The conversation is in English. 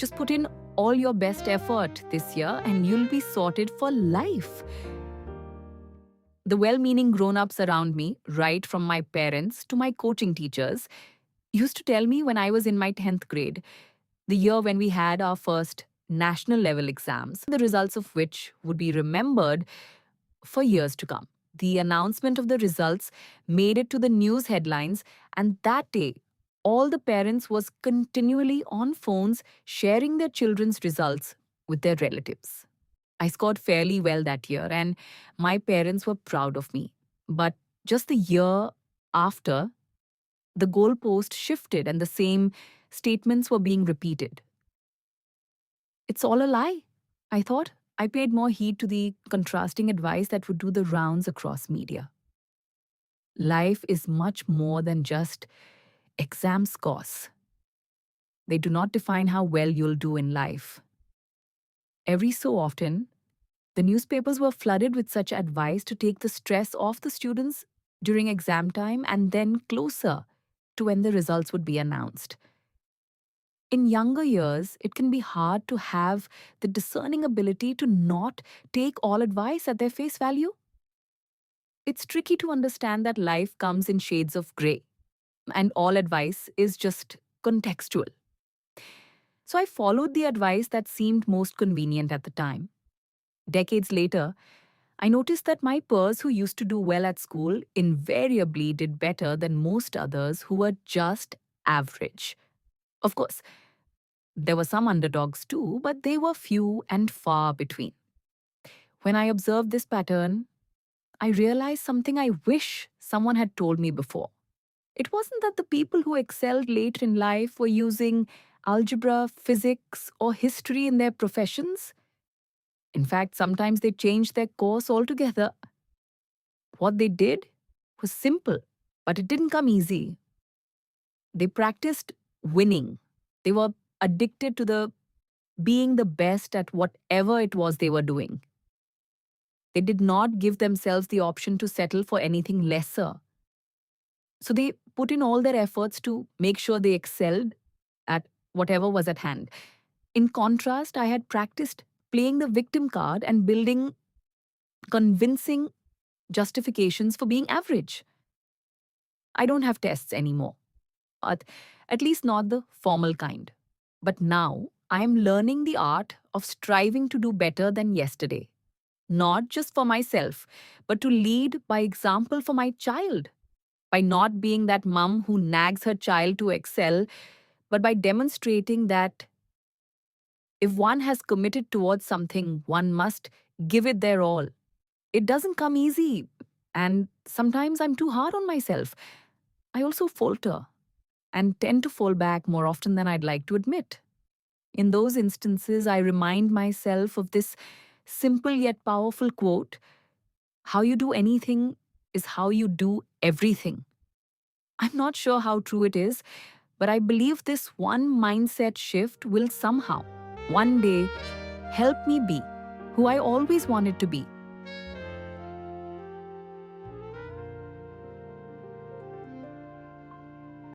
Just put in all your best effort this year and you'll be sorted for life. The well-meaning grown-ups around me, right from my parents to my coaching teachers, used to tell me when I was in my 10th grade, the year when we had our first national level exams, the results of which would be remembered for years to come. The announcement of the results made it to the news headlines, and that day, all the parents was continually on phones sharing their children's results with their relatives. I scored fairly well that year, and my parents were proud of me. But just the year after, the goalpost shifted and the same statements were being repeated. It's all a lie, I thought. I paid more heed to the contrasting advice that would do the rounds across media. Life is much more than just exam scores. They do not define how well you'll do in life. Every so often, the newspapers were flooded with such advice to take the stress off the students during exam time and then closer to when the results would be announced. In younger years, it can be hard to have the discerning ability to not take all advice at their face value. It's tricky to understand that life comes in shades of grey, and all advice is just contextual. So I followed the advice that seemed most convenient at the time. Decades later, I noticed that my peers who used to do well at school invariably did better than most others who were just average. Of course, there were some underdogs too, but they were few and far between. When I observed this pattern, I realized something I wish someone had told me before. It wasn't that the people who excelled later in life were using algebra, physics, or history in their professions. In fact, sometimes they changed their course altogether. What they did was simple, but it didn't come easy. They practiced winning. They were addicted to the being the best at whatever it was they were doing. They did not give themselves the option to settle for anything lesser. So they put in all their efforts to make sure they excelled at whatever was at hand. In contrast, I had practiced playing the victim card and building convincing justifications for being average. I don't have tests anymore, at least not the formal kind. But now I am learning the art of striving to do better than yesterday. Not just for myself, but to lead by example for my child. By not being that mum who nags her child to excel, but by demonstrating that if one has committed towards something, one must give it their all. It doesn't come easy, and sometimes I'm too hard on myself. I also falter and tend to fall back more often than I'd like to admit. In those instances, I remind myself of this simple yet powerful quote: "How you do anything is how you do everything." I'm not sure how true it is, but I believe this one mindset shift will somehow, one day, help me be who I always wanted to be.